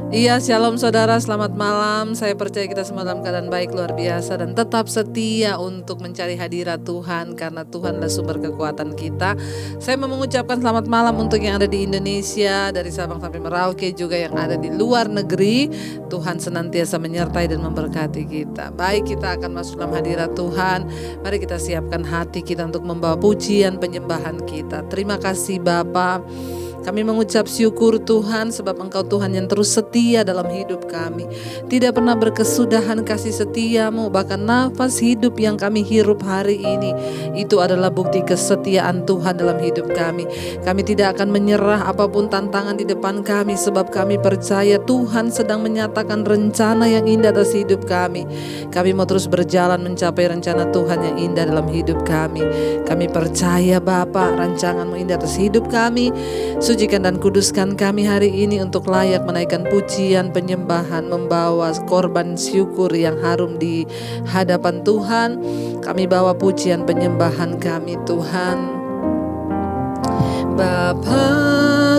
Iya, shalom saudara, selamat malam. Saya percaya kita semua dalam keadaan baik luar biasa dan tetap setia untuk mencari hadirat Tuhan karena Tuhanlah sumber kekuatan kita. Saya mau mengucapkan selamat malam untuk yang ada di Indonesia, dari Sabang sampai Merauke, juga yang ada di luar negeri. Tuhan senantiasa menyertai dan memberkati kita. Baik, kita akan masuk dalam hadirat Tuhan. Mari kita siapkan hati kita untuk membawa pujian penyembahan kita. Terima kasih Bapa. Kami mengucap syukur Tuhan sebab Engkau Tuhan yang terus setia dalam hidup kami. Tidak pernah berkesudahan kasih setiamu, bahkan nafas hidup yang kami hirup hari ini, itu adalah bukti kesetiaan Tuhan dalam hidup kami. Kami tidak akan menyerah apapun tantangan di depan kami, sebab kami percaya Tuhan sedang menyatakan rencana yang indah atas hidup kami. Kami mau terus berjalan mencapai rencana Tuhan yang indah dalam hidup kami. Kami percaya Bapa, rancangan-Mu indah atas hidup kami. Sucikan dan kuduskan kami hari ini untuk layak menaikkan pujian penyembahan, membawa korban syukur yang harum di hadapan Tuhan. Kami bawa pujian penyembahan kami Tuhan. Bapa,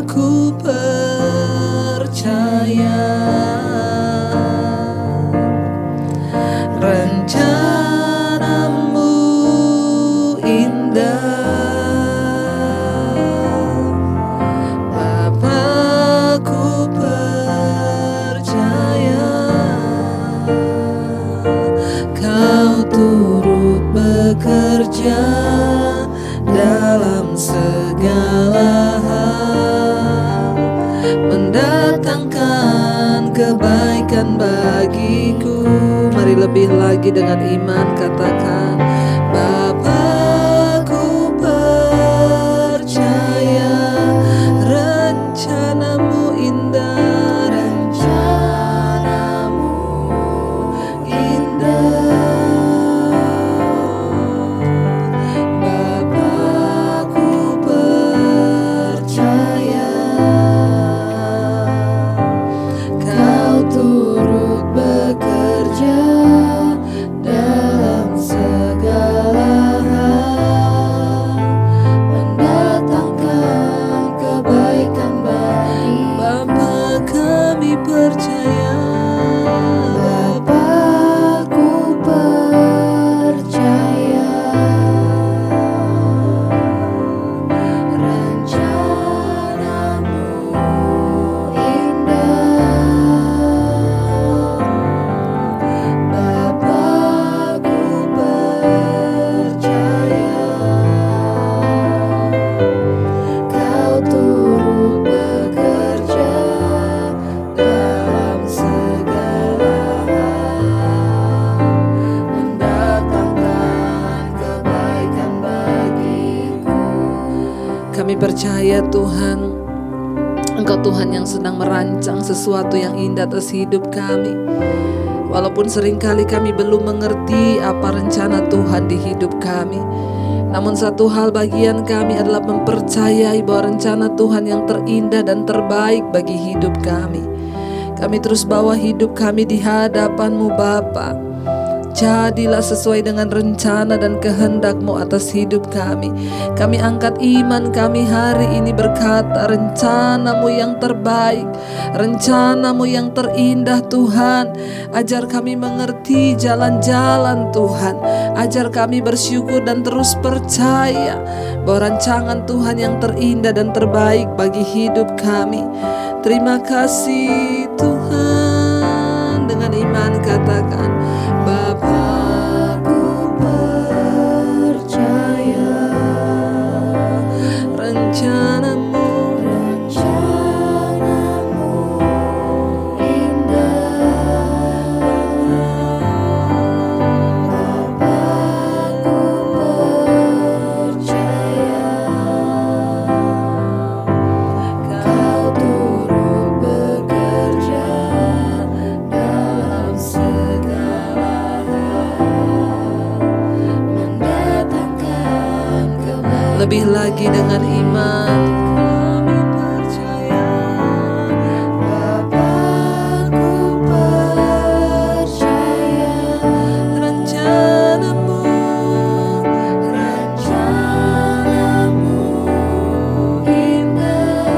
ku percaya rencana-Mu indah. Bekerja dalam segala hal, mendatangkan kebaikan bagiku. Mari lebih lagi dengan iman katakan, Bapa-Ku percaya rencana-Mu indah. Percaya Tuhan, Engkau Tuhan yang sedang merancang sesuatu yang indah atas hidup kami. Walaupun seringkali kami belum mengerti apa rencana Tuhan di hidup kami, namun satu hal bagian kami adalah mempercayai bahwa rencana Tuhan yang terindah dan terbaik bagi hidup kami. Kami terus bawa hidup kami di hadapan-Mu Bapa. Jadilah sesuai dengan rencana dan kehendak-Mu atas hidup kami. Kami angkat iman kami hari ini berkata, rencana-Mu yang terbaik, rencana-Mu yang terindah Tuhan. Ajar kami mengerti jalan-jalan Tuhan. Ajar kami bersyukur dan terus percaya bahwa rancangan Tuhan yang terindah dan terbaik bagi hidup kami. Terima kasih Tuhan. Dengan iman katakan, Bapa-Ku percaya rencana-Mu indah. Bapa-Ku percaya Kau turut bekerja dalam segala lebih lagi dengan iman. Kami percaya, Bapa-Ku percaya rencana-Mu indah.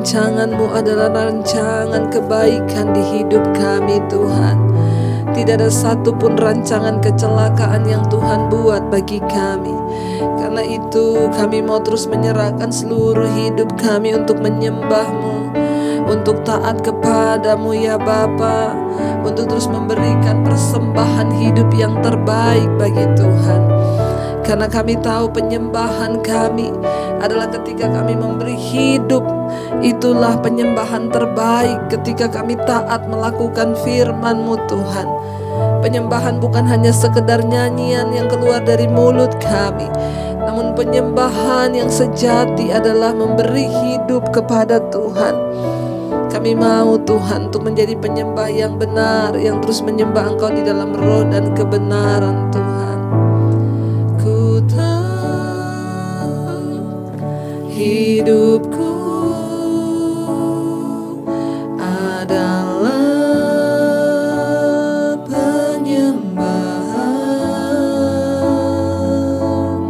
rancangan-Mu adalah rancangan kebaikan di hidup kami Tuhan. Tidak ada satupun rancangan kecelakaan yang Tuhan buat bagi kami. Karena itu kami mau terus menyerahkan seluruh hidup kami untuk menyembah-Mu, untuk taat kepadamu ya Bapa, untuk terus memberikan persembahan hidup yang terbaik bagi Tuhan. Karena kami tahu penyembahan kami adalah ketika kami memberi hidup. Itulah penyembahan terbaik ketika kami taat melakukan firman-Mu Tuhan. Penyembahan bukan hanya sekedar nyanyian yang keluar dari mulut kami, namun penyembahan yang sejati adalah memberi hidup kepada Tuhan. Kami mau Tuhan untuk menjadi penyembah yang benar, yang terus menyembah Engkau di dalam roh dan kebenaran Tuhan. Ku tahu hidupku adalah penyembahan.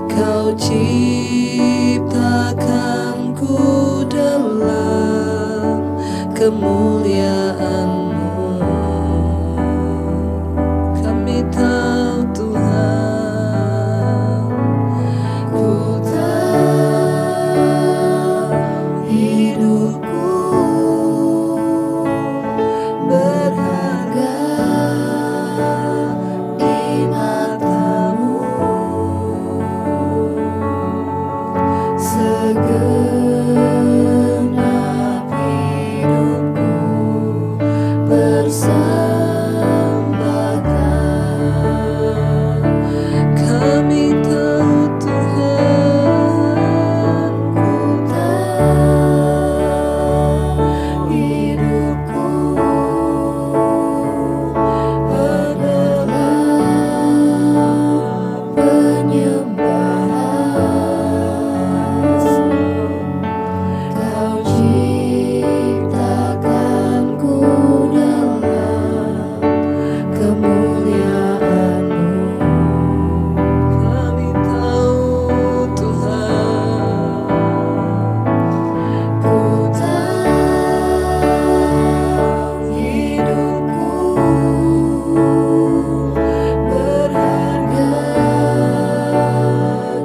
Kau ciptakanku dalam kemuliaan-Mu. Kami tahu Tuhan, ku tahu hidupku berharga di mata-Mu. Segenap hidupku persembahkan. Kami tahu Tuhan, ku tahu hidupku adalah penyembahan. Kau ciptakanku dalam kemuliaan-Mu. Kami tahu Tuhan, ku tahu hidupku berharga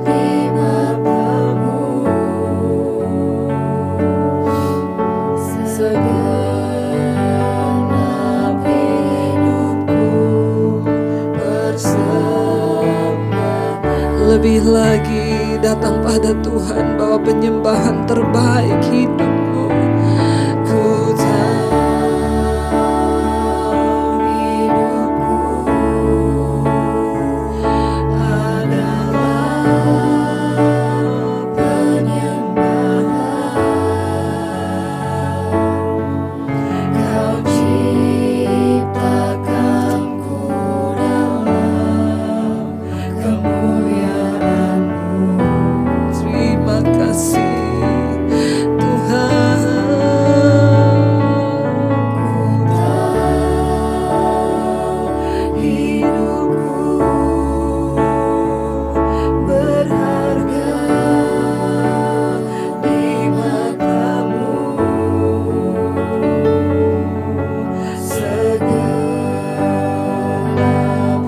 di mata-Mu. Segenap hidupku bersama. Lebih lagi datang pada Tuhan bawa penyembahan terbaik hidupmu. Ku tahu hidupku adalah penyembahan. Kau ciptakanku dalam kemuliaan-Mu. Terima kasih Tuhan. Ku tahu hidupku berharga di mata-Mu. Segenap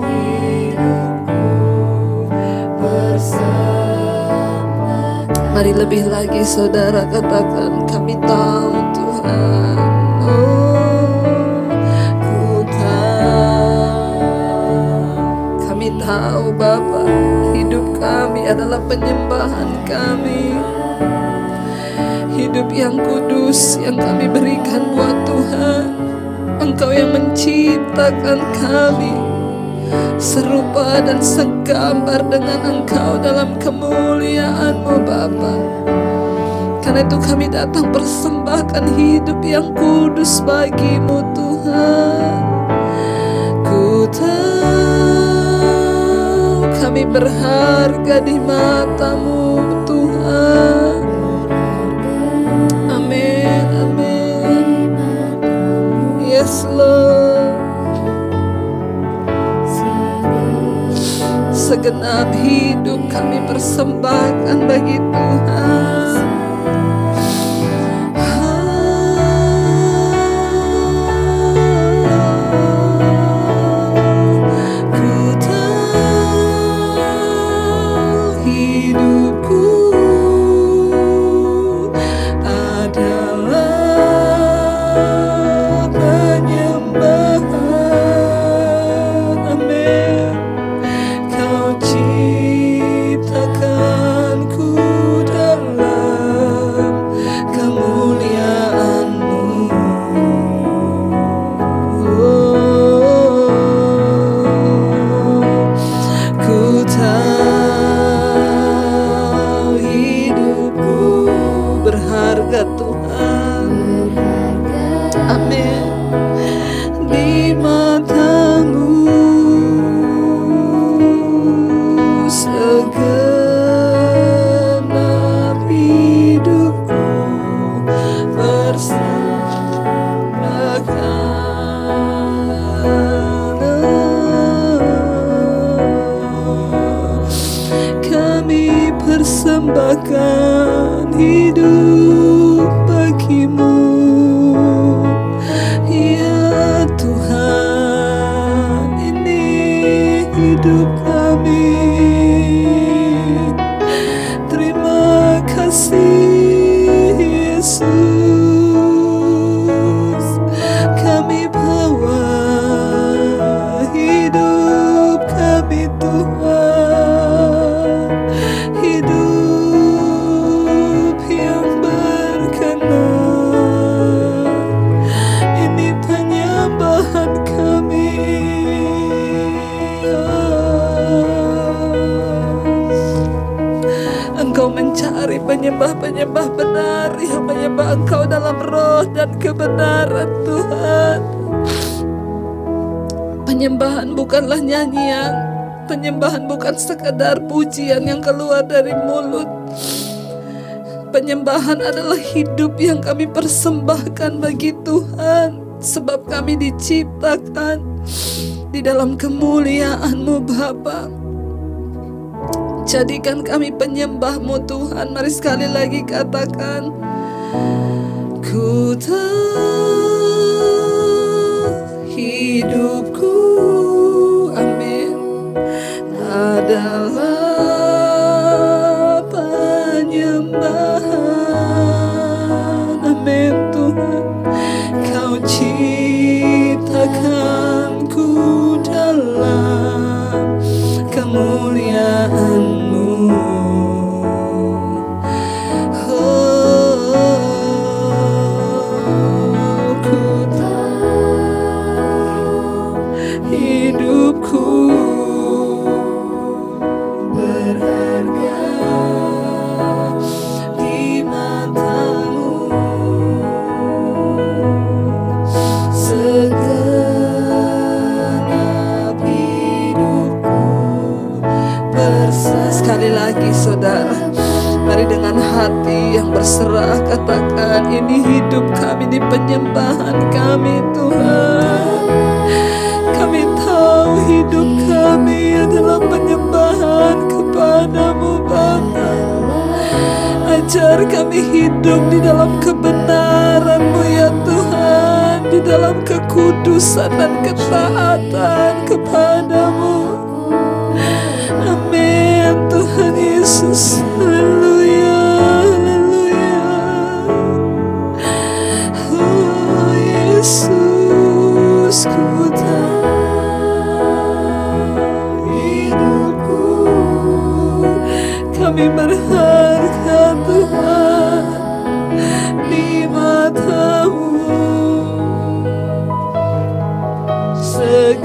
hidupku bersama. Mari lebih lagi saudara katakan, kami tahu Tuhan. Oh, ku tahu. Kami tahu Bapa, hidup kami adalah penyembahan kami. Hidup yang kudus yang kami berikan buat Tuhan. Engkau yang menciptakan kami serupa dan segambar dengan Engkau dalam kemuliaan-Mu Bapa. Karena itu kami datang persembahkan hidup yang kudus bagi-Mu Tuhan. Ku tahu kami berharga di mata-Mu Tuhan. Amin, amin. Yes Lord. Segenap hidup kami persembahkan bagi Tuhan. menyembah Engkau dalam roh dan kebenaran Tuhan. Penyembahan bukanlah nyanyian, penyembahan bukan sekadar pujian yang keluar dari mulut. Penyembahan adalah hidup yang kami persembahkan bagi Tuhan, sebab kami diciptakan di dalam kemuliaan-Mu Bapa. Jadikan kami penyembah-Mu Tuhan. Mari sekali lagi katakan, ku tahu hidupku, amin, adalah penyembahan, amin Tuhan. Kau ciptakanku dalam kemuliaan-Mu. Ku tahu hidupku berharga di mata-Mu. Segenap hidupku sekali lagi saudara, mari dengan hati yang berserah katakan, ini hidup kami, ini penyembahan kami Tuhan. Kami tahu hidup kami adalah penyembahan kepadamu Bapa. Ajar kami hidup di dalam kebenaran-Mu ya Tuhan, di dalam kekudusan dan ketaatan kepadamu. Amin Tuhan Yesus. Haleluya, haleluya. Oh Yesus, ku tahu hidupku kami berharga Tuhan di mata-Mu. Segenap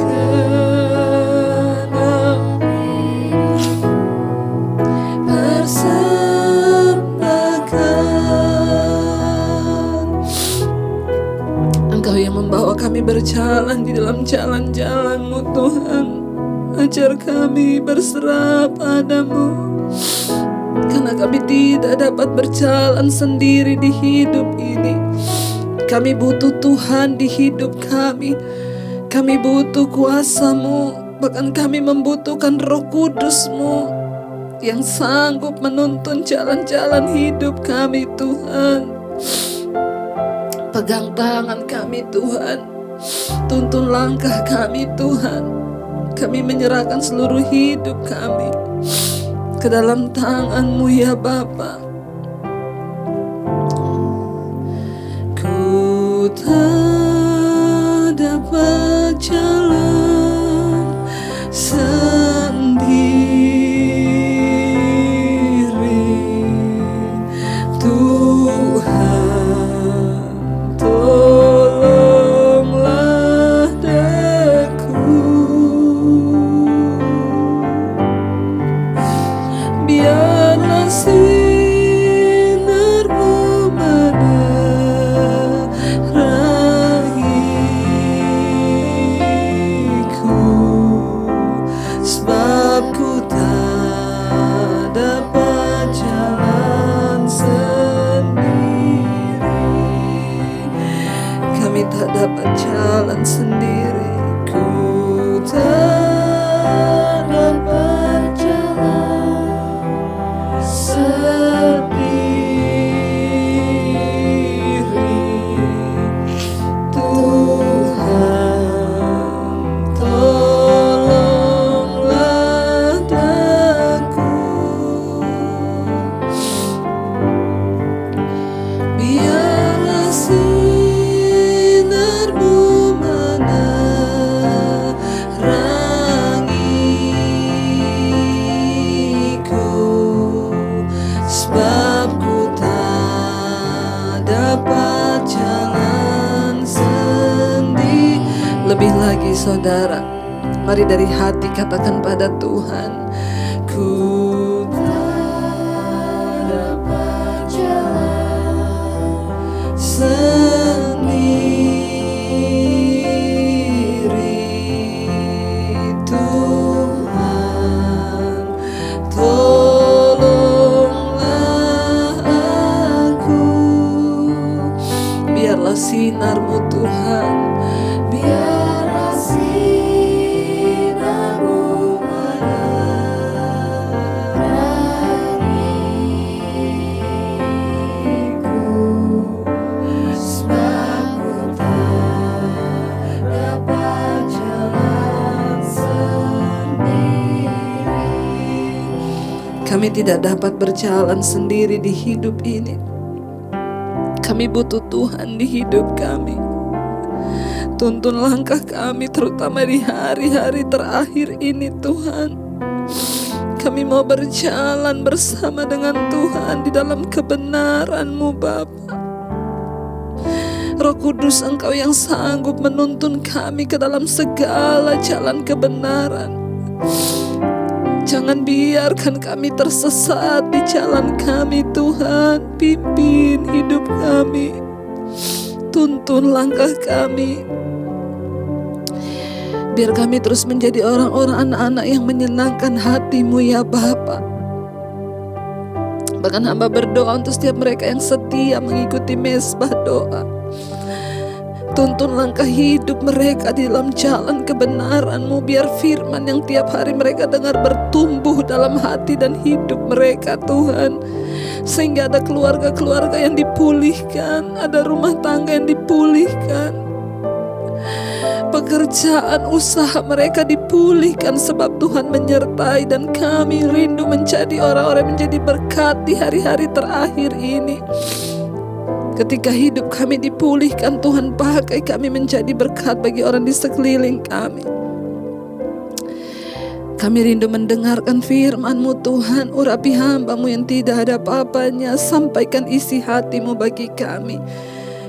persembahkan. Engkau yang membawa kami berjalan di dalam jalan-jalan-Mu Tuhan. Ajar kami berserah padamu, karena kami tidak dapat berjalan sendiri di hidup ini. Kami butuh Tuhan di hidup kami. Kami butuh kuasa-Mu, bahkan kami membutuhkan Roh Kudus-Mu yang sanggup menuntun jalan-jalan hidup kami Tuhan. Pegang tangan kami Tuhan, tuntun langkah kami Tuhan. Kami menyerahkan seluruh hidup kami ke dalam tangan-Mu ya Bapa. Ku tak dapat jalan sendiri, Tuhan tolonglah daku. Biarlah sinar-Mu menerangiku, sebab ku tak dapat jalan sendiri. Kami tak dapat jalan sendiri. Ku tak dapat jalan sendiri, Tuhan tolonglah daku. Biarlah sinar-Mu menerangiku, sebab ku tak dapat jalan sendiri. Lebih lagi saudara, mari dari hati katakan pada Tuhan, ku tak dapat jalan Tuhan, tolonglah aku. Biarlah sinar-Mu Tuhan, biarlah sinar-Mu menariku, sebab ku tak dapat jalan sendiri. Kami tidak dapat berjalan sendiri di hidup ini. Kami butuh Tuhan di hidup kami. Tuntun langkah kami terutama di hari-hari terakhir ini Tuhan. Kami mau berjalan bersama dengan Tuhan di dalam kebenaran-Mu Bapa. Roh Kudus, Engkau yang sanggup menuntun kami ke dalam segala jalan kebenaran. Jangan biarkan kami tersesat di jalan kami Tuhan. Pimpin hidup kami, tuntun langkah kami. Biar kami terus menjadi orang-orang anak-anak yang menyenangkan hati-Mu ya Bapa. Bahkan hamba berdoa untuk setiap mereka yang setia mengikuti mesbah doa. Tuntun langkah hidup mereka di dalam jalan kebenaran-Mu. Biar firman yang tiap hari mereka dengar bertumbuh dalam hati dan hidup mereka Tuhan. Sehingga ada keluarga-keluarga yang dipulihkan, ada rumah tangga yang dipulihkan, pekerjaan usaha mereka dipulihkan sebab Tuhan menyertai. Dan kami rindu menjadi orang-orang yang menjadi berkat di hari-hari terakhir ini. Ketika hidup kami dipulihkan, Tuhan pakai kami menjadi berkat bagi orang di sekeliling kami. Kami rindu mendengarkan firman-Mu Tuhan. Urapi hamba-Mu yang tidak ada apa-apanya. Sampaikan isi hati-Mu bagi kami.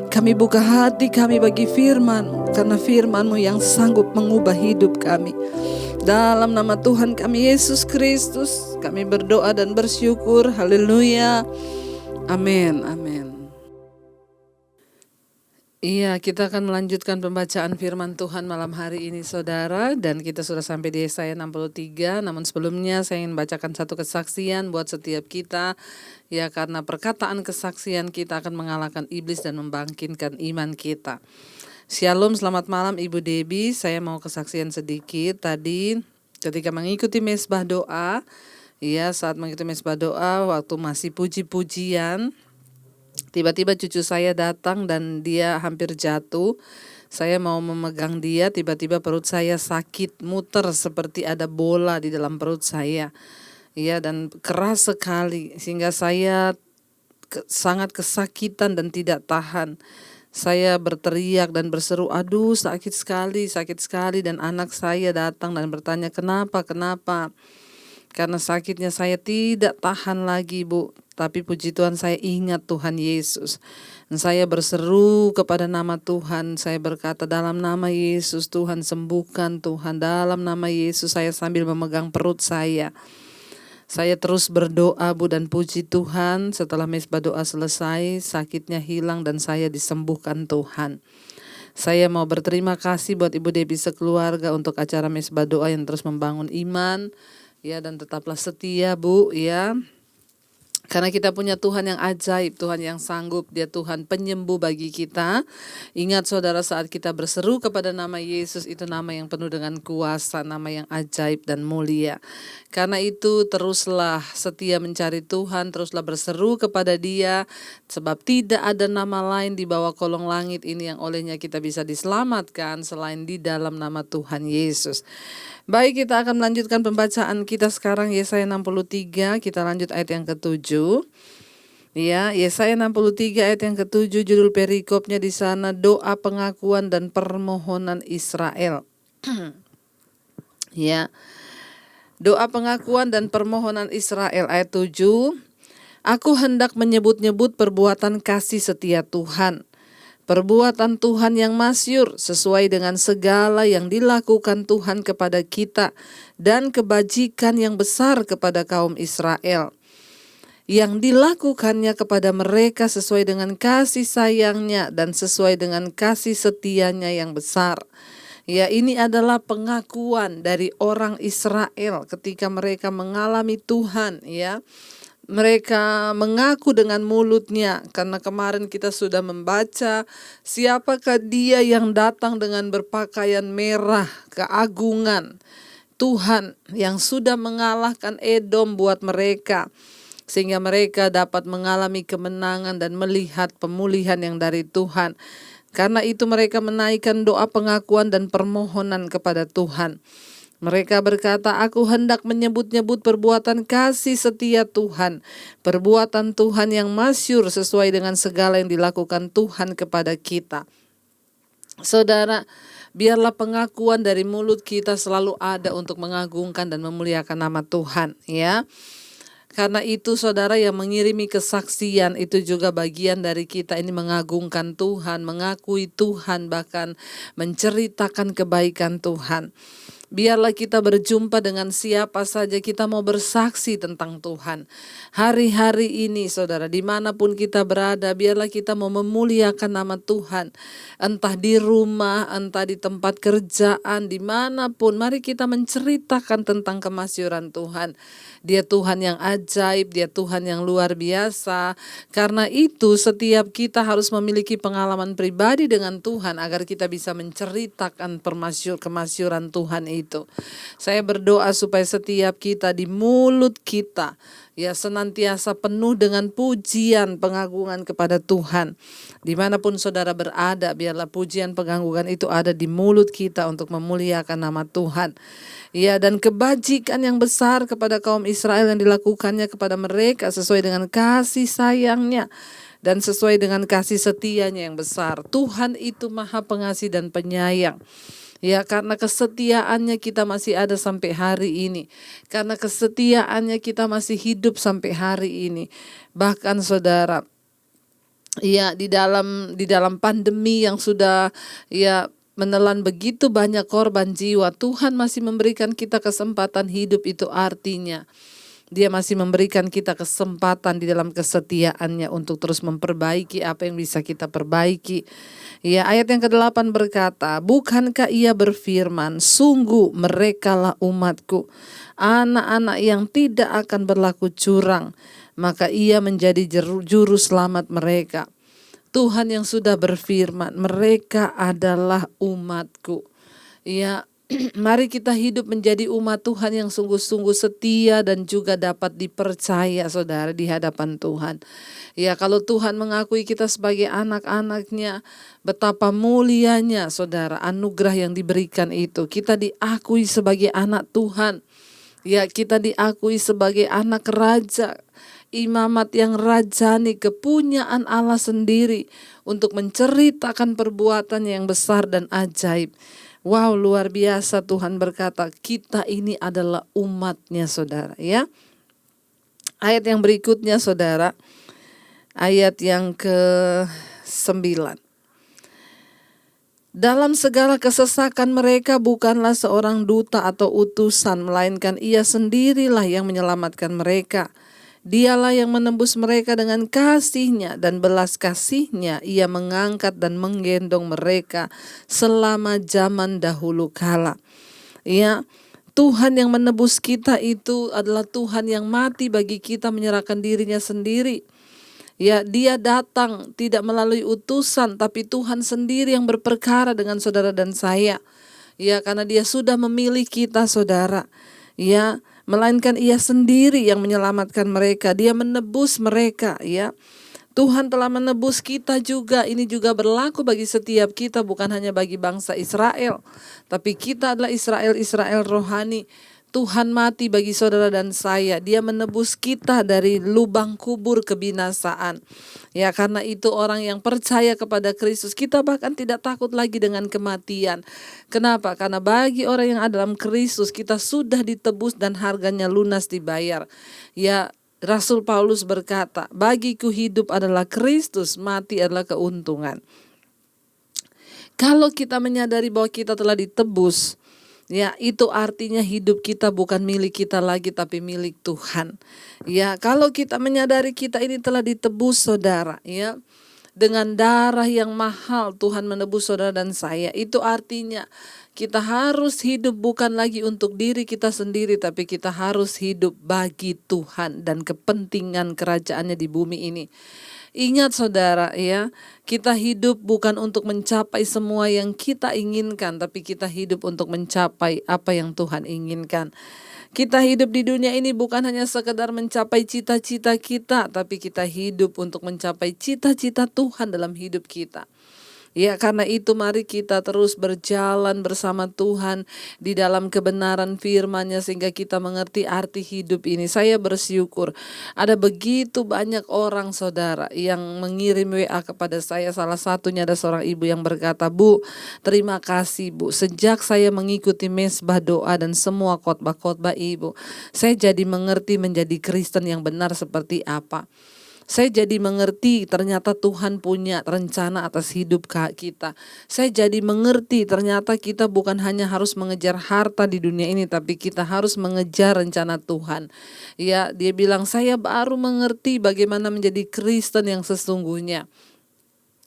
Kami buka hati kami bagi firman-Mu, karena firman-Mu yang sanggup mengubah hidup kami. Dalam nama Tuhan kami Yesus Kristus, kami berdoa dan bersyukur. Haleluya. Amin. Amin. Iya, kita akan melanjutkan pembacaan firman Tuhan malam hari ini saudara. Dan kita sudah sampai di Yesaya 63. Namun sebelumnya saya ingin bacakan satu kesaksian buat setiap kita. Ya, karena perkataan kesaksian kita akan mengalahkan iblis dan membangkitkan iman kita. Shalom, selamat malam Ibu Debbie. Saya mau kesaksian sedikit. Tadi ketika mengikuti mesbah doa, ya saat mengikuti mesbah doa waktu masih puji-pujian, tiba-tiba cucu saya datang dan dia hampir jatuh. Saya mau memegang dia, tiba-tiba perut saya sakit, muter seperti ada bola di dalam perut saya. Ya, dan keras sekali sehingga saya sangat kesakitan dan tidak tahan. Saya berteriak dan berseru, aduh sakit sekali. Dan anak saya datang dan bertanya, kenapa? Karena sakitnya saya tidak tahan lagi Bu. Tapi puji Tuhan saya ingat Tuhan Yesus. Dan saya berseru kepada nama Tuhan. Saya berkata dalam nama Yesus Tuhan sembuhkan Tuhan. Dalam nama Yesus saya sambil memegang perut saya. Saya terus berdoa Bu, dan puji Tuhan setelah mesbah doa selesai sakitnya hilang dan saya disembuhkan Tuhan. Saya mau berterima kasih buat Ibu Debbie sekeluarga untuk acara mesbah doa yang terus membangun iman. Ya, dan tetaplah setia Bu ya. Karena kita punya Tuhan yang ajaib, Tuhan yang sanggup, Dia Tuhan penyembuh bagi kita. Ingat saudara, saat kita berseru kepada nama Yesus, itu nama yang penuh dengan kuasa, nama yang ajaib dan mulia. Karena itu teruslah setia mencari Tuhan, teruslah berseru kepada Dia, sebab tidak ada nama lain di bawah kolong langit ini yang olehnya kita bisa diselamatkan selain di dalam nama Tuhan Yesus. Baik, kita akan melanjutkan pembacaan kita sekarang Yesaya 63, kita lanjut ayat yang ke-7. Ya, Yesaya 63 ayat yang ke-7, judul perikopnya di sana doa pengakuan dan permohonan Israel. Ya. Doa pengakuan dan permohonan Israel ayat 7. Aku hendak menyebut-nyebut perbuatan kasih setia Tuhan. Perbuatan Tuhan yang masyhur sesuai dengan segala yang dilakukan Tuhan kepada kita dan kebajikan yang besar kepada kaum Israel. yang dilakukannya kepada mereka sesuai dengan kasih sayangnya dan sesuai dengan kasih setianya yang besar. Ya, ini adalah pengakuan dari orang Israel ketika mereka mengalami Tuhan, ya. Mereka mengaku dengan mulutnya, karena kemarin kita sudah membaca siapakah dia yang datang dengan berpakaian merah, keagungan Tuhan yang sudah mengalahkan Edom buat mereka, sehingga mereka dapat mengalami kemenangan dan melihat pemulihan yang dari Tuhan. Karena itu mereka menaikkan doa pengakuan dan permohonan kepada Tuhan. Mereka berkata, aku hendak menyebut-nyebut perbuatan kasih setia Tuhan, perbuatan Tuhan yang masyhur sesuai dengan segala yang dilakukan Tuhan kepada kita. Saudara, biarlah pengakuan dari mulut kita selalu ada untuk mengagungkan dan memuliakan nama Tuhan, ya. Karena itu saudara, yang mengirimi kesaksian itu juga bagian dari kita ini mengagungkan Tuhan, mengakui Tuhan, bahkan menceritakan kebaikan Tuhan. Biarlah kita berjumpa dengan siapa saja, kita mau bersaksi tentang Tuhan. Hari-hari ini saudara, dimanapun kita berada, biarlah kita mau memuliakan nama Tuhan. Entah di rumah, entah di tempat kerjaan, dimanapun, mari kita menceritakan tentang kemasyhuran Tuhan. Dia Tuhan yang ajaib, dia Tuhan yang luar biasa. Karena itu setiap kita harus memiliki pengalaman pribadi dengan Tuhan agar kita bisa menceritakan kemasyhuran Tuhan itu. Saya berdoa supaya setiap kita di mulut kita ya senantiasa penuh dengan pujian pengagungan kepada Tuhan. Dimanapun saudara berada, biarlah pujian pengagungan itu ada di mulut kita untuk memuliakan nama Tuhan. Ya, dan kebajikan yang besar kepada kaum Israel yang dilakukannya kepada mereka sesuai dengan kasih sayangnya dan sesuai dengan kasih setianya yang besar. Tuhan itu Maha Pengasih dan Penyayang. Ya, karena kesetiaannya kita masih ada sampai hari ini. Karena kesetiaannya kita masih hidup sampai hari ini. Bahkan saudara, ya di dalam pandemi yang sudah ya menelan begitu banyak korban jiwa, Tuhan masih memberikan kita kesempatan hidup. Itu artinya Dia masih memberikan kita kesempatan di dalam kesetiaannya untuk terus memperbaiki apa yang bisa kita perbaiki. Ya, ayat yang ke-8 berkata, bukankah Ia berfirman, sungguh merekalah umatku, anak-anak yang tidak akan berlaku curang, maka Ia menjadi juru selamat mereka. Tuhan yang sudah berfirman, mereka adalah umatku. Ya, mari kita hidup menjadi umat Tuhan yang sungguh-sungguh setia dan juga dapat dipercaya saudara di hadapan Tuhan. Ya, kalau Tuhan mengakui kita sebagai anak-anaknya, betapa mulianya saudara anugerah yang diberikan itu. Kita diakui sebagai anak Tuhan. Ya, kita diakui sebagai anak raja, imamat yang rajani, kepunyaan Allah sendiri untuk menceritakan perbuatan yang besar dan ajaib. Wow, luar biasa. Tuhan berkata kita ini adalah umatnya saudara, ya. Ayat yang berikutnya saudara, ayat yang ke-9. Dalam segala kesesakan mereka bukanlah seorang duta atau utusan, melainkan Ia sendirilah yang menyelamatkan mereka. Dialah yang menembus mereka dengan kasih-Nya dan belas kasih-Nya. Ia mengangkat dan menggendong mereka selama zaman dahulu kala. Ya, Tuhan yang menebus kita itu adalah Tuhan yang mati bagi kita, menyerahkan dirinya sendiri. Ya, Dia datang tidak melalui utusan, tapi Tuhan sendiri yang berperkara dengan saudara dan saya. Ya, karena Dia sudah memilih kita saudara. Ya, melainkan Ia sendiri yang menyelamatkan mereka. Dia menebus mereka, ya. Tuhan telah menebus kita juga. Ini juga berlaku bagi setiap kita, bukan hanya bagi bangsa Israel, tapi kita adalah Israel rohani. Tuhan mati bagi saudara dan saya. Dia menebus kita dari lubang kubur kebinasaan. Ya, karena itu orang yang percaya kepada Kristus, kita bahkan tidak takut lagi dengan kematian. Kenapa? Karena bagi orang yang ada dalam Kristus, kita sudah ditebus dan harganya lunas dibayar. Ya, Rasul Paulus berkata, bagiku hidup adalah Kristus, mati adalah keuntungan. Kalau kita menyadari bahwa kita telah ditebus, Ya, itu artinya hidup kita bukan milik kita lagi tapi milik Tuhan. Ya, kalau kita menyadari kita ini telah ditebus saudara, ya. Dengan darah yang mahal Tuhan menebus saudara dan saya. Itu artinya kita harus hidup bukan lagi untuk diri kita sendiri, tapi kita harus hidup bagi Tuhan dan kepentingan kerajaannya di bumi ini. Ingat saudara ya, kita hidup bukan untuk mencapai semua yang kita inginkan, tapi kita hidup untuk mencapai apa yang Tuhan inginkan. Kita hidup di dunia ini bukan hanya sekedar mencapai cita-cita kita, tapi kita hidup untuk mencapai cita-cita Tuhan dalam hidup kita. Ya, karena itu mari kita terus berjalan bersama Tuhan di dalam kebenaran firman-Nya sehingga kita mengerti arti hidup ini. Saya bersyukur ada begitu banyak orang saudara yang mengirim WA kepada saya. Salah satunya ada seorang ibu yang berkata, "Bu, terima kasih Bu. Sejak saya mengikuti mesbah doa dan semua khotbah-khotbah Ibu, saya jadi mengerti menjadi Kristen yang benar seperti apa. Saya jadi mengerti ternyata Tuhan punya rencana atas hidup kita. Saya jadi mengerti ternyata kita bukan hanya harus mengejar harta di dunia ini, tapi kita harus mengejar rencana Tuhan." Ya, dia bilang, "Saya baru mengerti bagaimana menjadi Kristen yang sesungguhnya."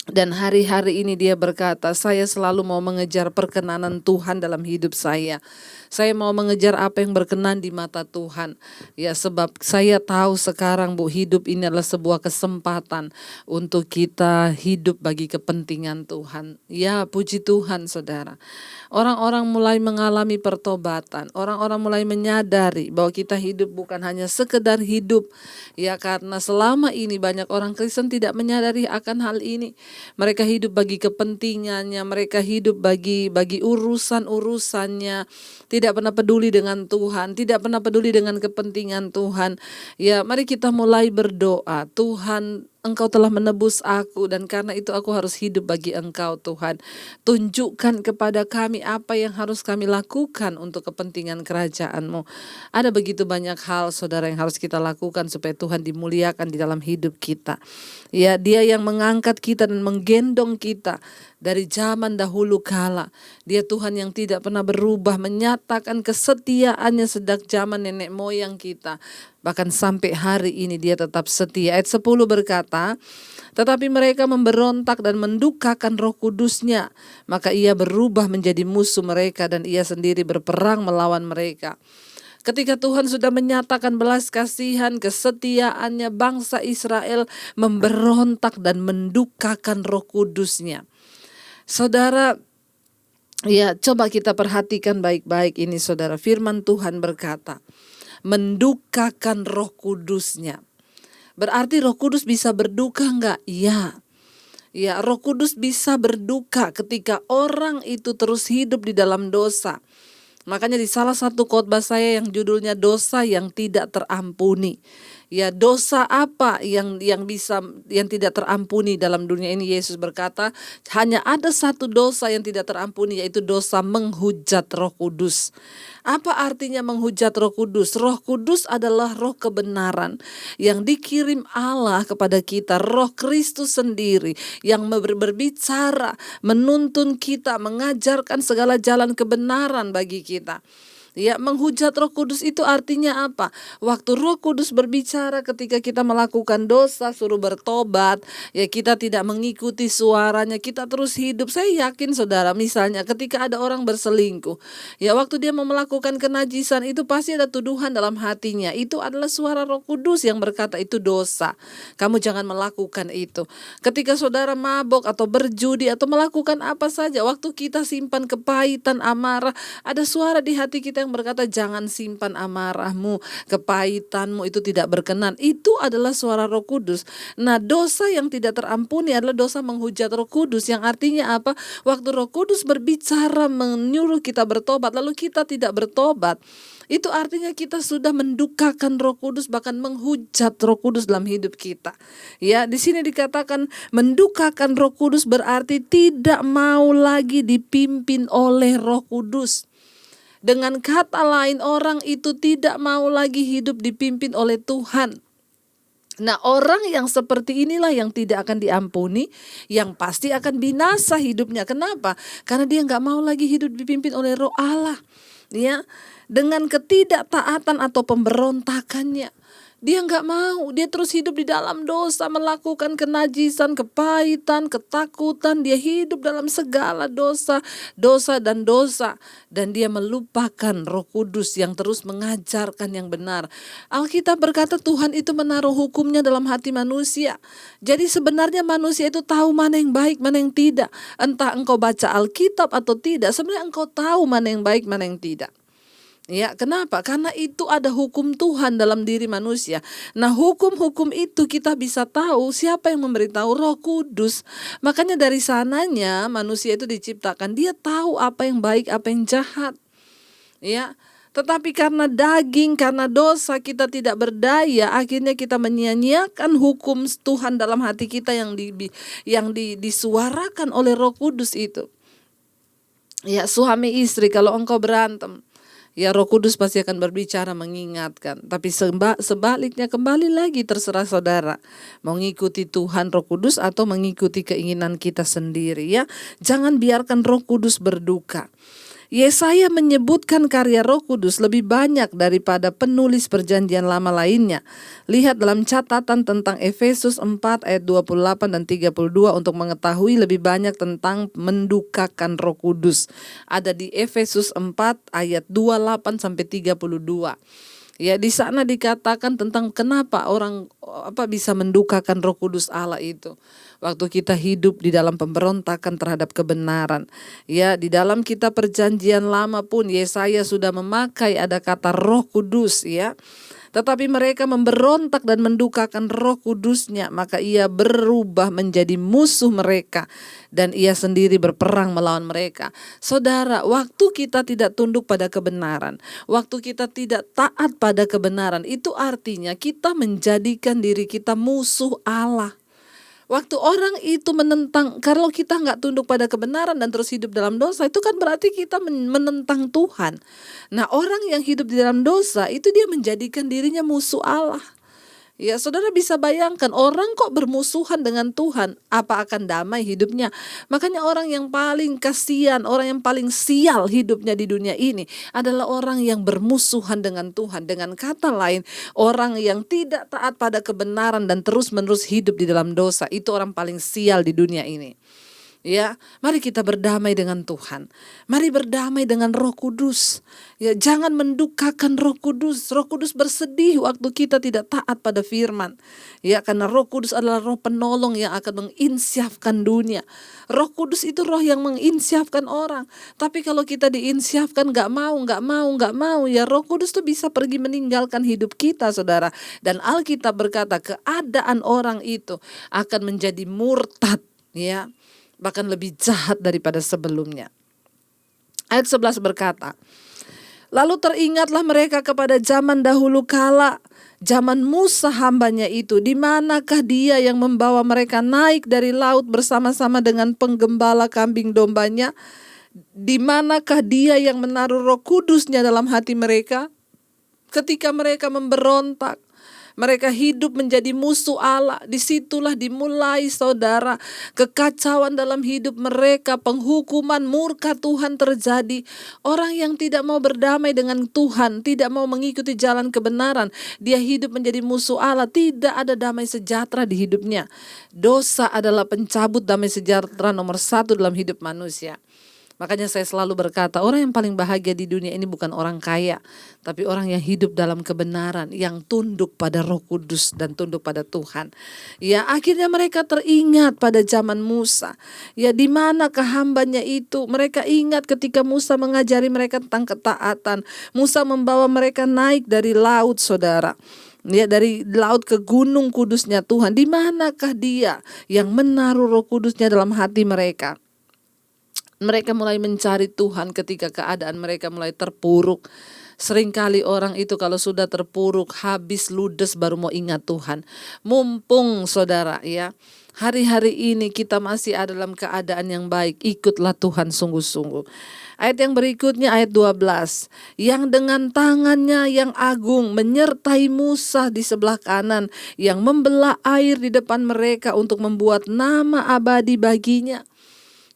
Dan hari-hari ini dia berkata, "Saya selalu mau mengejar perkenanan Tuhan dalam hidup saya. Saya mau mengejar apa yang berkenan di mata Tuhan. Ya, sebab saya tahu sekarang Bu, hidup ini adalah sebuah kesempatan untuk kita hidup bagi kepentingan Tuhan." Ya, puji Tuhan saudara. Orang-orang mulai mengalami pertobatan. Orang-orang mulai menyadari bahwa kita hidup bukan hanya sekedar hidup. Ya, karena selama ini banyak orang Kristen tidak menyadari akan hal ini. Mereka hidup bagi kepentingannya, mereka hidup bagi urusan-urusannya, tidak pernah peduli dengan Tuhan, tidak pernah peduli dengan kepentingan Tuhan. Ya, mari kita mulai berdoa. Tuhan, Engkau telah menebus aku dan karena itu aku harus hidup bagi Engkau Tuhan. Tunjukkan kepada kami apa yang harus kami lakukan untuk kepentingan kerajaan-Mu. Ada begitu banyak hal saudara yang harus kita lakukan supaya Tuhan dimuliakan di dalam hidup kita. Ya, Dia yang mengangkat kita dan menggendong kita dari zaman dahulu kala. Dia Tuhan yang tidak pernah berubah, menyatakan kesetiaannya sejak zaman nenek moyang kita. Bahkan sampai hari ini Dia tetap setia. Ayat 10 berkata, "Tetapi mereka memberontak dan mendukakan Roh Kudus-Nya, maka Ia berubah menjadi musuh mereka dan Ia sendiri berperang melawan mereka." Ketika Tuhan sudah menyatakan belas kasihan, kesetiaannya, bangsa Israel memberontak dan mendukakan Roh Kudus-Nya. Saudara, ya, coba kita perhatikan baik-baik ini saudara. Firman Tuhan berkata, mendukakan Roh Kudus-Nya. Berarti Roh Kudus bisa berduka enggak? Iya. Ya, Roh Kudus bisa berduka ketika orang itu terus hidup di dalam dosa. Makanya di salah satu khotbah saya yang judulnya dosa yang tidak terampuni. Ya, dosa apa yang tidak terampuni dalam dunia ini? Yesus berkata, hanya ada satu dosa yang tidak terampuni, yaitu dosa menghujat Roh Kudus. Apa artinya menghujat Roh Kudus? Roh Kudus adalah roh kebenaran yang dikirim Allah kepada kita, Roh Kristus sendiri yang berbicara, menuntun kita, mengajarkan segala jalan kebenaran bagi kita. Ya, menghujat Roh Kudus itu artinya apa? Waktu Roh Kudus berbicara ketika kita melakukan dosa, suruh bertobat, ya kita tidak mengikuti suaranya, kita terus hidup. Saya yakin saudara, misalnya ketika ada orang berselingkuh, ya waktu dia mau melakukan kenajisan itu pasti ada tuduhan dalam hatinya. Itu adalah suara Roh Kudus yang berkata itu dosa. Kamu jangan melakukan itu. Ketika saudara mabok atau berjudi atau melakukan apa saja, waktu kita simpan kepahitan, amarah, ada suara di hati kita yang berkata jangan simpan amarahmu, kepahitanmu, itu tidak berkenan. Itu adalah suara Roh Kudus. Nah, dosa yang tidak terampuni adalah dosa menghujat Roh Kudus, yang artinya apa? Waktu Roh Kudus berbicara menyuruh kita bertobat lalu kita tidak bertobat, itu artinya kita sudah mendukakan Roh Kudus, bahkan menghujat Roh Kudus dalam hidup kita. Ya, di sini dikatakan mendukakan Roh Kudus berarti tidak mau lagi dipimpin oleh Roh Kudus. Dengan kata lain, orang itu tidak mau lagi hidup dipimpin oleh Tuhan. Nah, orang yang seperti inilah yang tidak akan diampuni, yang pasti akan binasa hidupnya. Kenapa? Karena dia nggak mau lagi hidup dipimpin oleh Roh Allah. Ya, dengan ketidaktaatan atau pemberontakannya. Dia nggak mau, dia terus hidup di dalam dosa, melakukan kenajisan, kepahitan, ketakutan. Dia hidup dalam segala dosa, dan dia melupakan Roh Kudus yang terus mengajarkan yang benar. Alkitab berkata Tuhan itu menaruh hukumnya dalam hati manusia. Jadi sebenarnya manusia itu tahu mana yang baik, mana yang tidak. Entah engkau baca Alkitab atau tidak, sebenarnya engkau tahu mana yang baik, mana yang tidak. Ya, kenapa? Karena itu ada hukum Tuhan dalam diri manusia. Nah, hukum-hukum itu kita bisa tahu siapa yang memberitahu, Roh Kudus. Makanya dari sananya manusia itu diciptakan, dia tahu apa yang baik, apa yang jahat. Ya, tetapi karena daging, karena dosa kita tidak berdaya, akhirnya kita menyia-nyiakan hukum Tuhan dalam hati kita yang disuarakan oleh Roh Kudus itu. Ya, suami istri kalau engkau berantem, ya Roh Kudus pasti akan berbicara mengingatkan. Tapi sebaliknya kembali lagi terserah saudara. Mau ngikuti Tuhan Roh Kudus atau mengikuti keinginan kita sendiri ya. Jangan biarkan Roh Kudus berduka. Yesaya menyebutkan karya Roh Kudus lebih banyak daripada penulis perjanjian lama lainnya. Lihat dalam catatan tentang Efesus 4 ayat 28 dan 32 untuk mengetahui lebih banyak tentang mendukakan Roh Kudus. Ada di Efesus 4 ayat 28 sampai 32. Ya, di sana dikatakan tentang kenapa orang bisa mendukakan Roh Kudus Allah itu. Waktu kita hidup di dalam pemberontakan terhadap kebenaran. Ya, di dalam kitab perjanjian lama pun Yesaya sudah memakai ada kata Roh Kudus ya. Tetapi mereka memberontak dan mendukakan Roh Kudusnya, maka ia berubah menjadi musuh mereka dan ia sendiri berperang melawan mereka. Saudara, waktu kita tidak tunduk pada kebenaran, waktu kita tidak taat pada kebenaran, itu artinya kita menjadikan diri kita musuh Allah. Waktu orang itu menentang, kalau kita nggak tunduk pada kebenaran dan terus hidup dalam dosa, itu kan berarti kita menentang Tuhan. Nah, orang yang hidup di dalam dosa itu dia menjadikan dirinya musuh Allah. Ya, saudara bisa bayangkan orang kok bermusuhan dengan Tuhan, apa akan damai hidupnya? Makanya orang yang paling kasihan, orang yang paling sial hidupnya di dunia ini adalah orang yang bermusuhan dengan Tuhan. Dengan kata lain, orang yang tidak taat pada kebenaran dan terus-menerus hidup di dalam dosa, itu orang paling sial di dunia ini. Ya, mari kita berdamai dengan Tuhan. Mari berdamai dengan Roh Kudus. Ya, jangan mendukakan Roh Kudus. Roh Kudus bersedih waktu kita tidak taat pada firman. Ya, karena Roh Kudus adalah Roh penolong yang akan menginsyafkan dunia. Roh Kudus itu roh yang menginsyafkan orang. Tapi kalau kita diinsyafkan nggak mau, ya Roh Kudus tuh bisa pergi meninggalkan hidup kita, saudara. Dan Alkitab berkata keadaan orang itu akan menjadi murtad, ya. Bahkan lebih jahat daripada sebelumnya. Ayat 11 berkata, lalu teringatlah mereka kepada zaman dahulu kala, zaman Musa hambanya itu, di manakah dia yang membawa mereka naik dari laut bersama-sama dengan penggembala kambing dombanya? Di manakah dia yang menaruh Roh Kudusnya dalam hati mereka? Ketika mereka memberontak, mereka hidup menjadi musuh Allah. Disitulah dimulai, saudara, kekacauan dalam hidup mereka, penghukuman, murka Tuhan terjadi. Orang yang tidak mau berdamai dengan Tuhan, tidak mau mengikuti jalan kebenaran, dia hidup menjadi musuh Allah. Tidak ada damai sejahtera di hidupnya. Dosa adalah pencabut damai sejahtera nomor 1 dalam hidup manusia. Makanya saya selalu berkata, orang yang paling bahagia di dunia ini bukan orang kaya, tapi orang yang hidup dalam kebenaran, yang tunduk pada Roh Kudus dan tunduk pada Tuhan. Ya, akhirnya mereka teringat pada zaman Musa. Ya, di manakah hambanya itu? Mereka ingat ketika Musa mengajari mereka tentang ketaatan. Musa membawa mereka naik dari laut, saudara. Ya, dari laut ke gunung kudusnya Tuhan. Di manakah dia yang menaruh Roh Kudusnya dalam hati mereka? Mereka mulai mencari Tuhan ketika keadaan mereka mulai terpuruk. Seringkali orang itu kalau sudah terpuruk, habis ludes baru mau ingat Tuhan. Mumpung saudara ya, hari-hari ini kita masih ada dalam keadaan yang baik, ikutlah Tuhan sungguh-sungguh. Ayat yang berikutnya ayat 12. Yang dengan tangannya yang agung menyertai Musa di sebelah kanan, yang membelah air di depan mereka untuk membuat nama abadi baginya.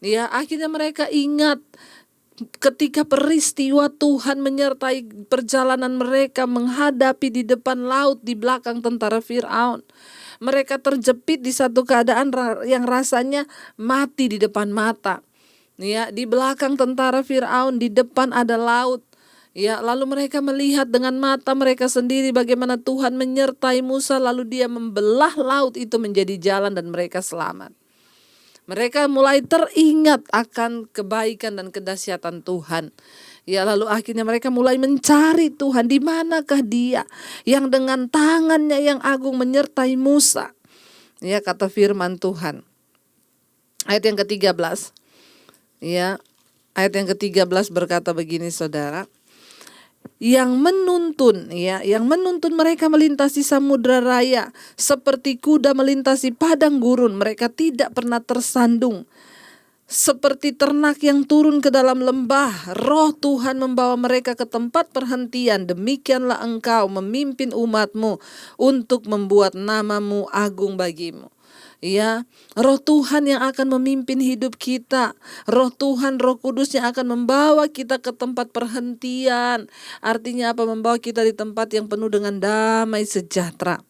Ya, akhirnya mereka ingat ketika peristiwa Tuhan menyertai perjalanan mereka menghadapi di depan laut di belakang tentara Firaun. Mereka terjepit di satu keadaan yang rasanya mati di depan mata. Ya, di belakang tentara Firaun, di depan ada laut. Ya, lalu mereka melihat dengan mata mereka sendiri bagaimana Tuhan menyertai Musa, lalu dia membelah laut itu menjadi jalan dan mereka selamat. Mereka mulai teringat akan kebaikan dan kedahsyatan Tuhan. Ya, lalu akhirnya mereka mulai mencari Tuhan. Di manakah Dia yang dengan tangannya yang agung menyertai Musa? Ya, kata firman Tuhan. Ayat yang ke-13. Ya, ayat yang ke-13 berkata begini saudara. Yang menuntun mereka melintasi samudra raya seperti kuda melintasi padang gurun. Mereka tidak pernah tersandung. Seperti ternak yang turun ke dalam lembah, Roh Tuhan membawa mereka ke tempat perhentian. Demikianlah engkau memimpin umatmu untuk membuat namamu agung bagimu. Ya, Roh Tuhan yang akan memimpin hidup kita. Roh Tuhan, Roh Kudus yang akan membawa kita ke tempat perhentian. Artinya apa? Membawa kita di tempat yang penuh dengan damai sejahtera.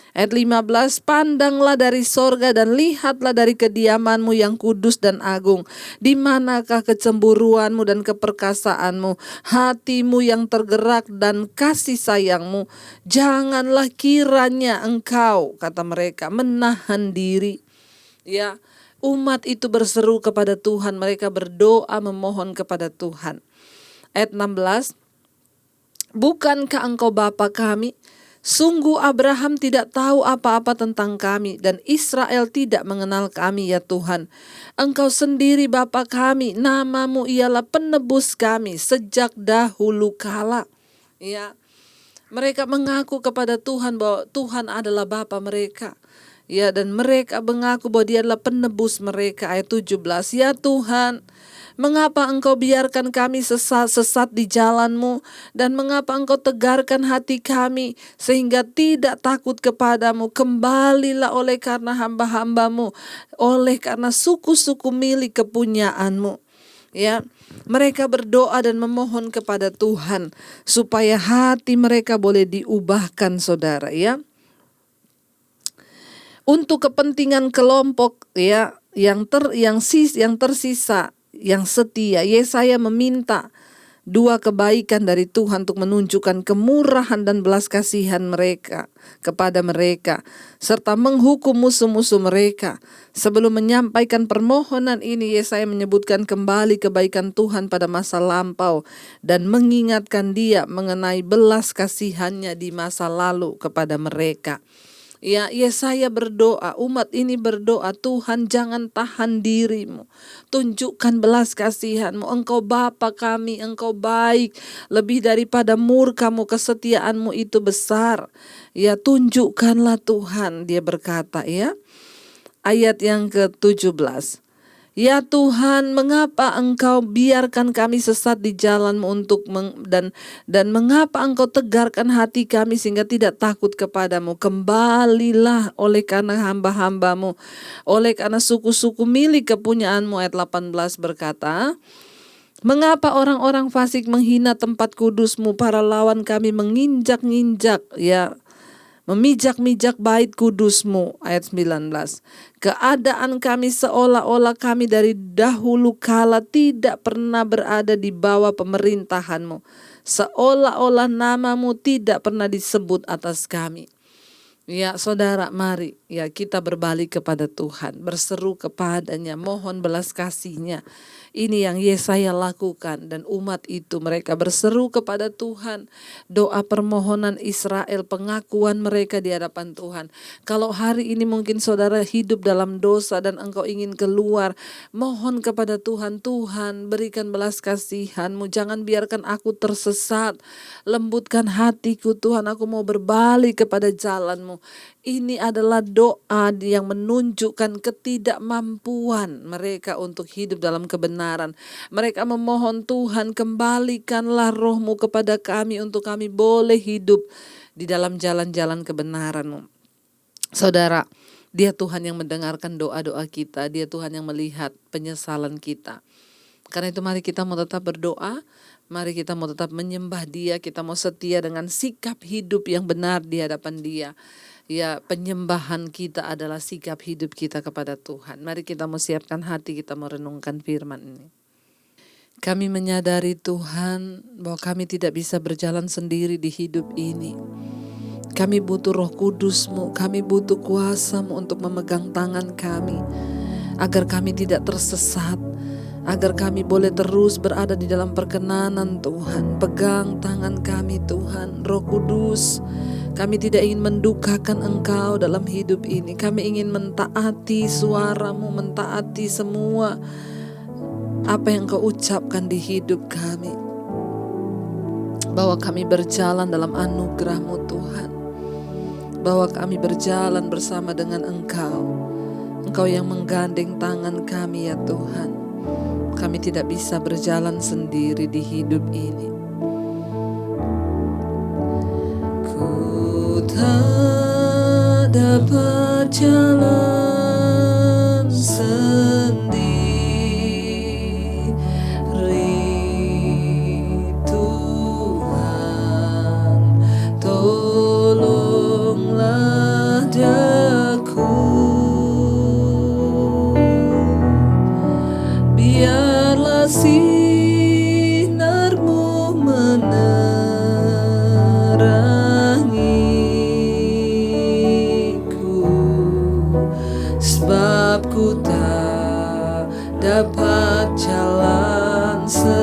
Ayat 15, pandanglah dari sorga dan lihatlah dari kediamanmu yang kudus dan agung. Di manakah kecemburuanmu dan keperkasaanmu, hatimu yang tergerak dan kasih sayangmu. Janganlah kiranya engkau, kata mereka, menahan diri. Ya, umat itu berseru kepada Tuhan, mereka berdoa memohon kepada Tuhan. Ayat 16, bukankah engkau Bapa kami? Sungguh Abraham tidak tahu apa-apa tentang kami dan Israel tidak mengenal kami ya Tuhan. Engkau sendiri Bapa kami, namamu ialah penebus kami sejak dahulu kala. Ya, mereka mengaku kepada Tuhan bahwa Tuhan adalah Bapa mereka. Ya, dan mereka mengaku bahwa Dia adalah penebus mereka. Ayat 17, ya Tuhan, mengapa engkau biarkan kami sesat di jalan-Mu, dan mengapa engkau tegarkan hati kami sehingga tidak takut kepadamu? Kembalilah oleh karena hamba-hamba-Mu, oleh karena suku-suku milik kepunyaan-Mu. Ya, mereka berdoa dan memohon kepada Tuhan supaya hati mereka boleh diubahkan saudara ya. Untuk kepentingan kelompok ya yang tersisa, yang setia, Yesaya meminta dua kebaikan dari Tuhan untuk menunjukkan kemurahan dan belas kasihan mereka kepada mereka, serta menghukum musuh-musuh mereka. Sebelum menyampaikan permohonan ini, Yesaya menyebutkan kembali kebaikan Tuhan pada masa lampau dan mengingatkan Dia mengenai belas kasihannya di masa lalu kepada mereka. Ya, Yesaya berdoa, umat ini berdoa, Tuhan jangan tahan dirimu, tunjukkan belas kasihanmu, Engkau Bapa kami, Engkau baik, lebih daripada murkamu, kesetiaanmu itu besar. Ya, tunjukkanlah Tuhan, dia berkata ya. Ayat yang ke-17. Ya Tuhan, mengapa engkau biarkan kami sesat di jalan-Mu dan mengapa engkau tegarkan hati kami sehingga tidak takut kepadamu? Kembalilah oleh karena hamba-hamba-Mu, oleh karena suku-suku milik kepunyaan-Mu. Ayat 18 berkata, mengapa orang-orang fasik menghina tempat kudus-Mu, para lawan kami menginjak-injak ya, memijak-mijak bait kudus-Mu. Ayat 19. Keadaan kami seolah-olah kami dari dahulu kala tidak pernah berada di bawah pemerintahan-Mu. Seolah-olah nama-Mu tidak pernah disebut atas kami. Ya saudara, mari ya kita berbalik kepada Tuhan, berseru kepadanya, mohon belas kasih-Nya. Ini yang Yesaya lakukan dan umat itu mereka berseru kepada Tuhan. Doa permohonan Israel, pengakuan mereka di hadapan Tuhan. Kalau hari ini mungkin saudara hidup dalam dosa dan engkau ingin keluar, mohon kepada Tuhan, Tuhan berikan belas kasihan-Mu, jangan biarkan aku tersesat. Lembutkan hatiku Tuhan, aku mau berbalik kepada jalan-Mu. Ini adalah doa yang menunjukkan ketidakmampuan mereka untuk hidup dalam kebenaran. Mereka memohon Tuhan, kembalikanlah roh-Mu kepada kami untuk kami boleh hidup di dalam jalan-jalan kebenaran-Mu. Saudara, Dia Tuhan yang mendengarkan doa-doa kita, Dia Tuhan yang melihat penyesalan kita. Karena itu mari kita mau tetap berdoa, mari kita mau tetap menyembah Dia, kita mau setia dengan sikap hidup yang benar di hadapan Dia. Ya, penyembahan kita adalah sikap hidup kita kepada Tuhan. Mari kita mau siapkan hati, kita mau renungkan firman ini. Kami menyadari Tuhan bahwa kami tidak bisa berjalan sendiri di hidup ini. Kami butuh Roh Kudus-Mu, kami butuh kuasa-Mu untuk memegang tangan kami, agar kami tidak tersesat, agar kami boleh terus berada di dalam perkenanan Tuhan. Pegang tangan kami Tuhan, Roh Kudus. Kami tidak ingin mendukakan Engkau dalam hidup ini. Kami ingin mentaati suara-Mu, mentaati semua apa yang Engkau ucapkan di hidup kami. Bahwa kami berjalan dalam anugerah-Mu Tuhan. Bahwa kami berjalan bersama dengan Engkau. Engkau yang menggandeng tangan kami ya Tuhan. Kami tidak bisa berjalan sendiri di hidup ini. Ku tak dapat jalan sendiri, Tuhan, tolonglah daku. Biarlah sinar-Mu menerangiku, sebab ku tak dapat jalan sendiri.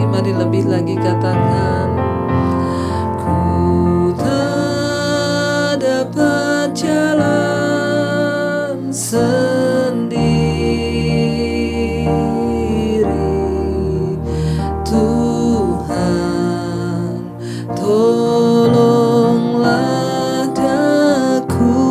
Mari lebih lagi katakan, ku tak dapat jalan sendiri, Tuhan, tolonglah daku.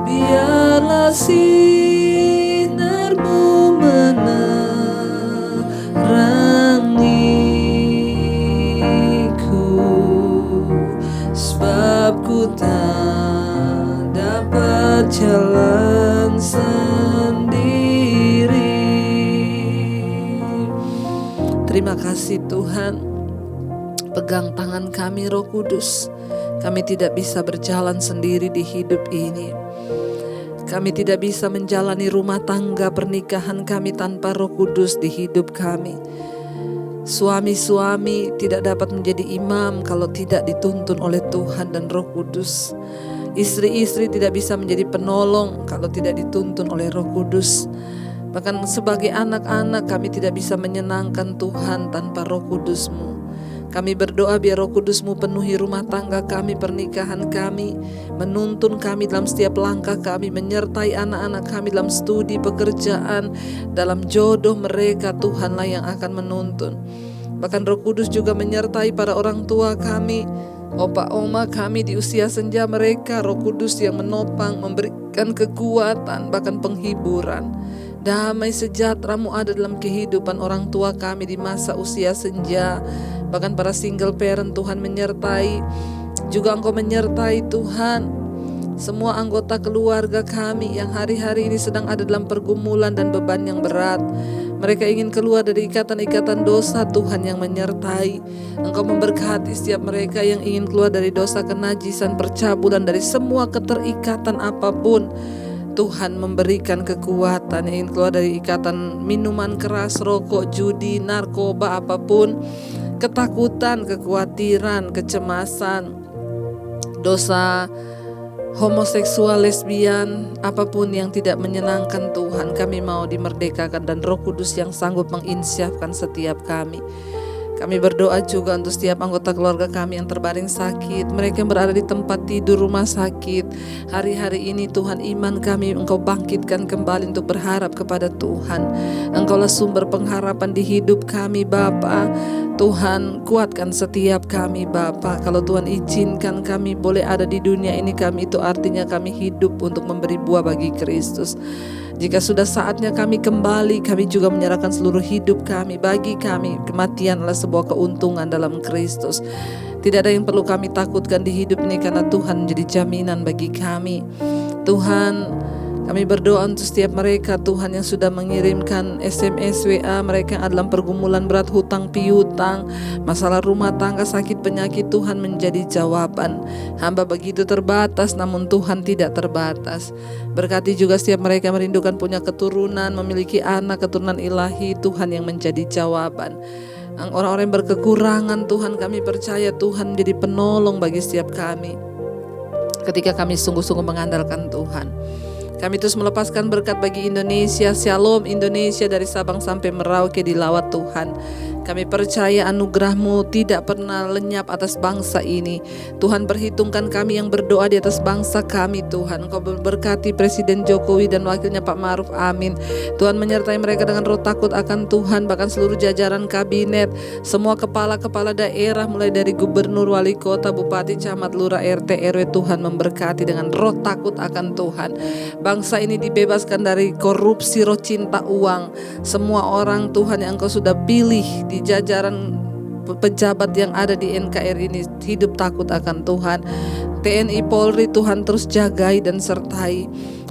Biarlah sinar-Mu menerangiku, sebab ku tak dapat jalan sendiri. Terima kasih Tuhan. Pegang tangan kami Roh Kudus. Kami tidak bisa berjalan sendiri di hidup ini. Kami tidak bisa menjalani rumah tangga pernikahan kami tanpa Roh Kudus di hidup kami. Suami-suami tidak dapat menjadi imam kalau tidak dituntun oleh Tuhan dan Roh Kudus. Istri-istri tidak bisa menjadi penolong kalau tidak dituntun oleh Roh Kudus. Bahkan sebagai anak-anak kami tidak bisa menyenangkan Tuhan tanpa Roh Kudus-Mu. Kami berdoa biar Roh Kudus-Mu penuhi rumah tangga kami, pernikahan kami, menuntun kami dalam setiap langkah kami, menyertai anak-anak kami dalam studi, pekerjaan, dalam jodoh mereka. Tuhanlah yang akan menuntun. Bahkan Roh Kudus juga menyertai para orang tua kami, opa oma kami di usia senja mereka. Roh Kudus yang menopang, memberikan kekuatan, bahkan penghiburan. Damai sejahtera-Mu ada dalam kehidupan orang tua kami di masa usia senja. Bahkan para single parent Tuhan menyertai. Juga Engkau menyertai Tuhan semua anggota keluarga kami yang hari-hari ini sedang ada dalam pergumulan dan beban yang berat. Mereka ingin keluar dari ikatan-ikatan dosa, Tuhan yang menyertai. Engkau memberkati setiap mereka yang ingin keluar dari dosa kenajisan, percabulan, dari semua keterikatan apapun. Tuhan memberikan kekuatan yang ingin keluar dari ikatan minuman keras, rokok, judi, narkoba, apapun, ketakutan, kekhawatiran, kecemasan, dosa homoseksual, lesbian, apapun yang tidak menyenangkan Tuhan, kami mau dimerdekakan dan Roh Kudus yang sanggup menginsyafkan setiap kami. Kami berdoa juga untuk setiap anggota keluarga kami yang terbaring sakit, mereka yang berada di tempat tidur rumah sakit. Hari-hari ini Tuhan, iman kami Engkau bangkitkan kembali untuk berharap kepada Tuhan. Engkaulah sumber pengharapan di hidup kami Bapa. Tuhan, kuatkan setiap kami Bapa. Kalau Tuhan izinkan kami boleh ada di dunia ini, kami itu artinya kami hidup untuk memberi buah bagi Kristus. Jika sudah saatnya kami kembali, kami juga menyerahkan seluruh hidup kami. Bagi kami, kematian adalah sebuah keuntungan dalam Kristus. Tidak ada yang perlu kami takutkan di hidup ini, karena Tuhan menjadi jaminan bagi kami. Tuhan, kami berdoa untuk setiap mereka Tuhan yang sudah mengirimkan SMS, WA, mereka yang ada dalam pergumulan berat, hutang piutang, masalah rumah tangga, sakit penyakit, Tuhan menjadi jawaban. Hamba begitu terbatas, namun Tuhan tidak terbatas. Berkati juga setiap mereka yang merindukan punya keturunan, memiliki anak, keturunan ilahi, Tuhan yang menjadi jawaban. Orang-orang yang berkekurangan, Tuhan kami percaya Tuhan menjadi penolong bagi setiap kami ketika kami sungguh-sungguh mengandalkan Tuhan. Kami terus melepaskan berkat bagi Indonesia. Shalom Indonesia, dari Sabang sampai Merauke dilawat Tuhan. Kami percaya anugerah-Mu tidak pernah lenyap atas bangsa ini. Tuhan, perhitungkan kami yang berdoa di atas bangsa kami Tuhan. Engkau berkati Presiden Jokowi dan wakilnya Pak Ma'ruf, amin. Tuhan, menyertai mereka dengan roh takut akan Tuhan, bahkan seluruh jajaran kabinet, semua kepala-kepala daerah mulai dari gubernur, wali kota, bupati, camat, lurah, RT, RW, Tuhan memberkati dengan roh takut akan Tuhan. Bangsa ini dibebaskan dari korupsi, roh cinta uang. Semua orang Tuhan yang Engkau sudah pilih di jajaran pejabat yang ada di NKRI ini hidup takut akan Tuhan. TNI Polri Tuhan terus jagai dan sertai.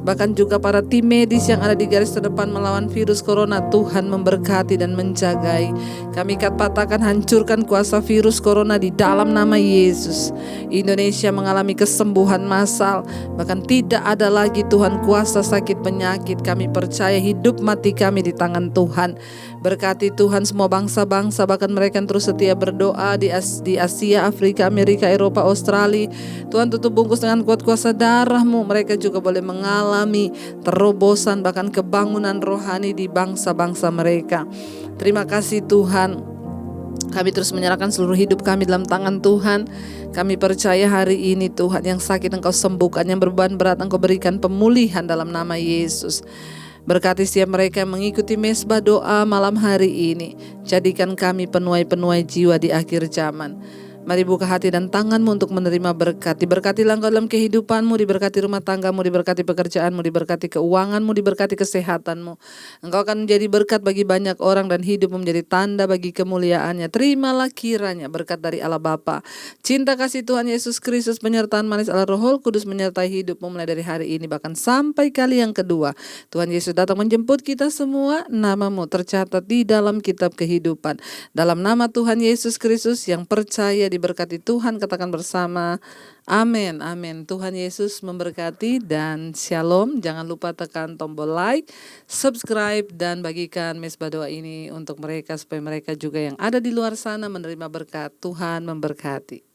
Bahkan juga para tim medis yang ada di garis terdepan melawan virus corona, Tuhan memberkati dan menjagai. Kami patahkan, hancurkan kuasa virus corona di dalam nama Yesus. Indonesia mengalami kesembuhan massal. Bahkan tidak ada lagi Tuhan kuasa sakit penyakit. Kami percaya hidup mati kami di tangan Tuhan. Berkati Tuhan semua bangsa-bangsa, bahkan mereka yang terus setia berdoa di Asia, Afrika, Amerika, Eropa, Australia. Tuhan, tutup bungkus dengan kuat kuasa darah-Mu. Mereka juga boleh mengalami terobosan bahkan kebangunan rohani di bangsa-bangsa mereka. Terima kasih Tuhan. Kami terus menyerahkan seluruh hidup kami dalam tangan Tuhan. Kami percaya hari ini Tuhan, yang sakit Engkau sembuhkan, yang beban berat Engkau berikan pemulihan dalam nama Yesus. Berkati setiap mereka yang mengikuti mesbah doa malam hari ini. Jadikan kami penuai-penuai jiwa di akhir zaman. Mari buka hati dan tanganmu untuk menerima berkat. Diberkatilah engkau dalam kehidupanmu, diberkati rumah tanggamu, diberkati pekerjaanmu, diberkati keuanganmu, diberkati kesehatanmu. Engkau akan menjadi berkat bagi banyak orang dan hidupmu menjadi tanda bagi kemuliaannya. Terimalah kiranya berkat dari Allah Bapa, cinta kasih Tuhan Yesus Kristus, penyertaan manis Allah Roh Kudus menyertai hidupmu mulai dari hari ini bahkan sampai kali yang kedua. Tuhan Yesus datang menjemput kita semua, namamu tercatat di dalam kitab kehidupan. Dalam nama Tuhan Yesus Kristus yang percaya diberkati Tuhan, katakan bersama amin, amin. Tuhan Yesus memberkati dan shalom. Jangan lupa tekan tombol like, subscribe, dan bagikan mesbah doa ini untuk mereka supaya mereka juga yang ada di luar sana menerima berkat. Tuhan memberkati.